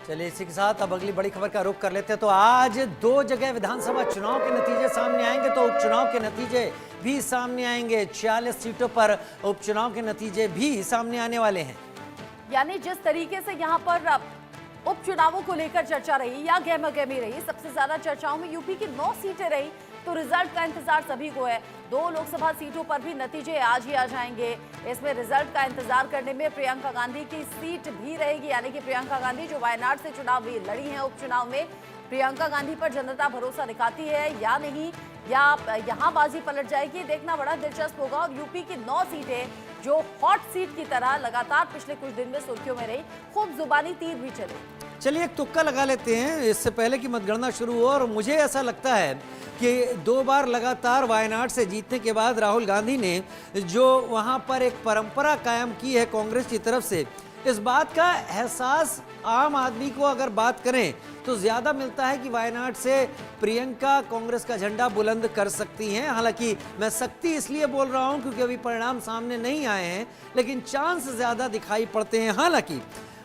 चलिए इसी के साथ अब अगली बड़ी खबर का रुख कर लेते हैं। तो आज 2 जगह विधानसभा चुनाव के नतीजे सामने आएंगे, तो उपचुनाव के नतीजे भी सामने आएंगे। 46 सीटों पर उपचुनाव के नतीजे भी सामने आने वाले हैं। यानी जिस तरीके से यहाँ पर उपचुनावों को लेकर चर्चा रही या गहमागहमी रही, सबसे ज्यादा चर्चाओं में यूपी की 9 सीटें रही, तो रिजल्ट का इंतजार सभी को है। 2 लोकसभा सीटों पर भी नतीजे आज ही आ जाएंगे। इसमें रिजल्ट का इंतजार करने में प्रियंका गांधी की सीट भी रहेगी, यानी कि प्रियंका गांधी जो वायनाड से चुनाव लड़ी हैं उपचुनाव में, प्रियंका गांधी पर जनता भरोसा दिखाती है या नहीं, या यहाँ बाजी पलट जाएगी, देखना बड़ा दिलचस्प होगा। और यूपी की 9 सीटें जो हॉट सीट की तरह लगातार पिछले कुछ दिन में सुर्खियों में रही, खूब जुबानी तीर भी चले। चलिए एक तुक्का लगा लेते हैं इससे पहले कि मतगणना शुरू हो, और मुझे ऐसा लगता है कि 2 बार लगातार वायनाड से जीतने के बाद राहुल गांधी ने जो वहां पर एक परंपरा कायम की है कांग्रेस की तरफ से, इस बात का एहसास आम आदमी को अगर बात करें तो ज्यादा मिलता है कि वायनाड से प्रियंका कांग्रेस का झंडा बुलंद कर सकती हैं। हालांकि मैं सख्ती इसलिए बोल रहा हूं क्योंकि अभी परिणाम सामने नहीं आए हैं, लेकिन चांस ज्यादा दिखाई पड़ते हैं। हालांकि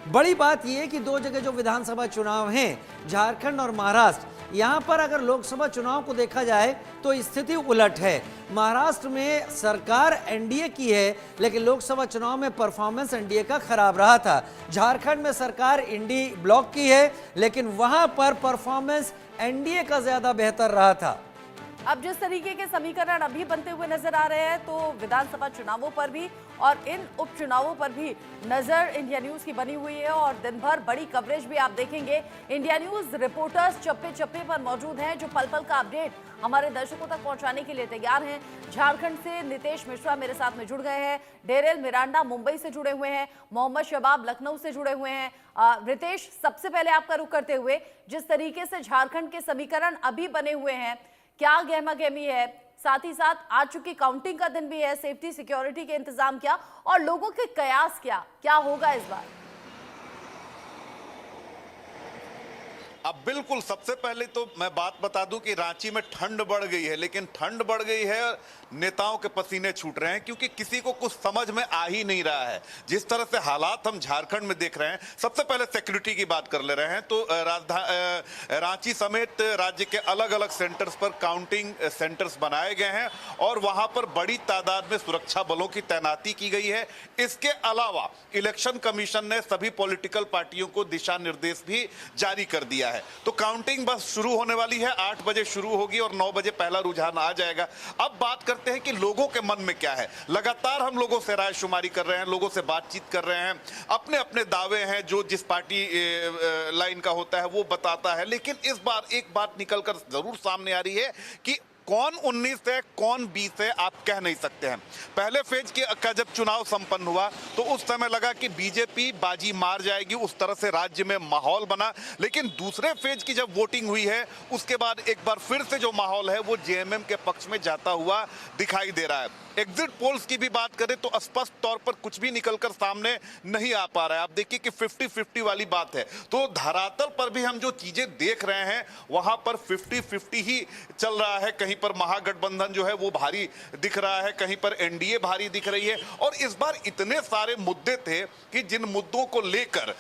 बड़ी बात यह है कि 2 जगह जो विधानसभा चुनाव हैं, झारखंड और महाराष्ट्र, यहां पर अगर लोकसभा चुनाव को देखा जाए तो स्थिति उलट है। महाराष्ट्र में सरकार एनडीए की है, लेकिन लोकसभा चुनाव में परफॉर्मेंस एनडीए का खराब रहा था। झारखंड में सरकार इंडी ब्लॉक की है, लेकिन वहां पर परफॉर्मेंस एनडीए का ज्यादा बेहतर रहा था। अब जिस तरीके के समीकरण अभी बनते हुए नजर आ रहे हैं, तो विधानसभा चुनावों पर भी और इन उपचुनावों पर भी नजर इंडिया न्यूज की बनी हुई है, और दिन भर बड़ी कवरेज भी आप देखेंगे। इंडिया न्यूज रिपोर्टर्स चप्पे चप्पे पर मौजूद हैं, जो पल पल का अपडेट हमारे दर्शकों तक पहुंचाने के लिए तैयार हैं। झारखंड से नितेश मिश्रा मेरे साथ में जुड़ गए हैं, डेरेल मिरांडा मुंबई से जुड़े हुए हैं, मोहम्मद शबाब लखनऊ से जुड़े हुए हैं। रितेश, सबसे पहले आपका रुख करते हुए, जिस तरीके से झारखंड के समीकरण अभी बने हुए हैं, क्या गहमागहमी है, साथ ही साथ आ चुकी काउंटिंग का दिन भी है, सेफ्टी सिक्योरिटी के इंतजाम क्या और लोगों के कयास क्या होगा इस बार? अब बिल्कुल सबसे पहले तो मैं बात बता दूं कि रांची में ठंड बढ़ गई है, लेकिन ठंड बढ़ गई है, नेताओं के पसीने छूट रहे हैं, क्योंकि किसी को कुछ समझ में आ ही नहीं रहा है। जिस तरह से हालात हम झारखंड में देख रहे हैं, सबसे पहले सिक्योरिटी की बात कर ले रहे हैं, तो रांची समेत राज्य के अलग अलग सेंटर्स पर काउंटिंग सेंटर्स बनाए गए हैं और वहां पर बड़ी तादाद में सुरक्षा बलों की तैनाती की गई है। इसके अलावा इलेक्शन कमीशन ने सभी पॉलिटिकल पार्टियों को दिशा निर्देश भी जारी कर दिया है। तो काउंटिंग बस शुरू होने वाली है, 8 बजे शुरू होगी और 9 बजे पहला रुझान आ जाएगा। अब बात करते हैं कि लोगों के मन में क्या है। लगातार हम लोगों से राय शुमारी कर रहे हैं, लोगों से बातचीत कर रहे हैं, अपने अपने दावे हैं, जो जिस पार्टी लाइन का होता है वो बताता है। लेकिन इस बार एक बात निकलकर जरूर सामने आ रही है कि कौन 19 है कौन 20 है आप कह नहीं सकते हैं। पहले फेज का जब चुनाव संपन्न हुआ तो उस समय लगा कि बीजेपी बाजी मार जाएगी, उस तरह से राज्य में माहौल बना। लेकिन दूसरे फेज की जब वोटिंग हुई है उसके बाद एक बार फिर से जो माहौल है वो जेएमएम के पक्ष में जाता हुआ दिखाई दे रहा है। एग्जिट पोल्स की भी बात करें तो स्पष्ट तौर पर कुछ भी निकलकर सामने नहीं आ पा रहा है। आप देखिए कि 50-50 वाली बात है, तो धरातल पर भी हम जो चीजें देख रहे हैं वहां पर 50-50 ही चल रहा है। कहीं पर महागठबंधन जो है वो भारी दिख रहा है, कहीं पर एनडीए भारी दिख रही है। और इस बार इतने सारे मुद्दे थे कि जिन मुद्दों को लेकर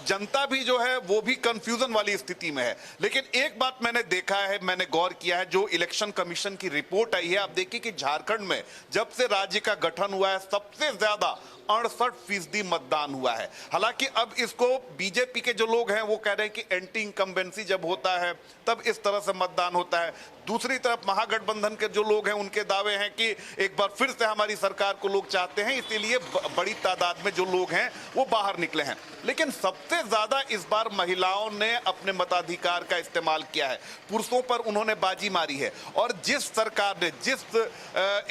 जनता भी जो है वो भी कंफ्यूजन वाली स्थिति में है। लेकिन एक बात मैंने देखा है, मैंने गौर किया है, जो इलेक्शन कमीशन की रिपोर्ट आई है, आप देखिए कि झारखंड में जब से राज्य का गठन हुआ है सबसे ज्यादा 68% मतदान हुआ है। हालांकि अब इसको बीजेपी के जो लोग हैं वो कह रहे हैं कि एंटी इनकम्बेंसी जब होता है तब इस तरह से मतदान होता है। दूसरी तरफ महागठबंधन के जो लोग हैं उनके दावे हैं कि एक बार फिर से हमारी सरकार को लोग चाहते हैं, इसीलिए बड़ी तादाद में जो लोग हैं वो बाहर निकले हैं। लेकिन सबसे ज्यादा इस बार महिलाओं ने अपने मताधिकार का इस्तेमाल किया है, पुरुषों पर उन्होंने बाजी मारी है। और जिस सरकार ने, जिस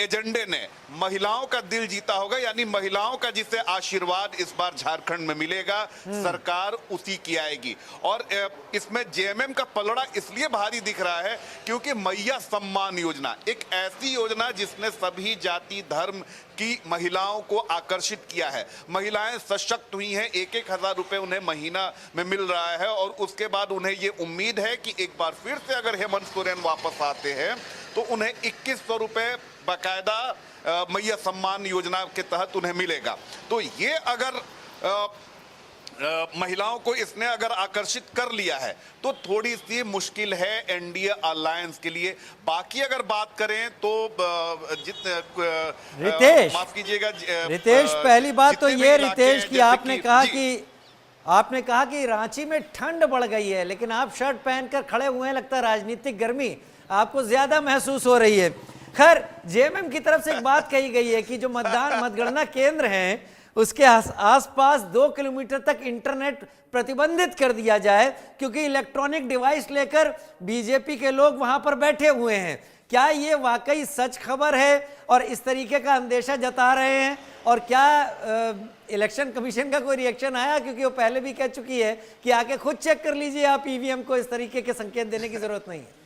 एजेंडे ने महिलाओं का दिल जीता होगा, यानी महिलाओं का जिसे आशीर्वाद इस बार झारखंड में मिलेगा, सरकार उसी की आएगी। और इसमें जेएमएम का पलड़ा इसलिए भारी दिख रहा है क्योंकि मैया सम्मान योजना एक ऐसी योजना जिसने सभी जाति धर्म की महिलाओं को आकर्षित किया है। महिलाएं सशक्त हुई हैं, 1-1 हजार रुपए उन्हें महीना में मिल रहा है और उसके बाद उन्हें ये उम्मीद है कि एक बार फिर से अगर हेमंत सोरेन वापस आते हैं तो उन्हें 2100 रुपए बाकायदा मैया सम्मान योजना के तहत उन्हें मिलेगा। तो ये अगर महिलाओं को इसने अगर आकर्षित कर लिया है तो थोड़ी सी मुश्किल है एनडीए अलायंस के लिए। बाकी अगर बात करें तो रितेश, माफ कीजिएगा रितेश, पहली बात तो जितने ये भी इलाके रितेश हैं, कि जैसे आपने कहा कि रांची में ठंड बढ़ गई है, लेकिन आप शर्ट पहनकर खड़े हुए हैं, लगता है राजनीतिक गर्मी आपको ज्यादा महसूस हो रही है। खैर, जेएमएम की तरफ से एक बात कही गई है कि जो मतगणना केंद्र हैं उसके आसपास 2 किलोमीटर तक इंटरनेट प्रतिबंधित कर दिया जाए, क्योंकि इलेक्ट्रॉनिक डिवाइस लेकर बीजेपी के लोग वहां पर बैठे हुए हैं। क्या ये वाकई सच खबर है और इस तरीके का अंदेशा जता रहे हैं? और क्या इलेक्शन कमीशन का कोई रिएक्शन आया? क्योंकि वो पहले भी कह चुकी है कि आके खुद चेक कर लीजिए आप ईवीएम को, इस तरीके के संकेत देने की जरूरत नहीं है।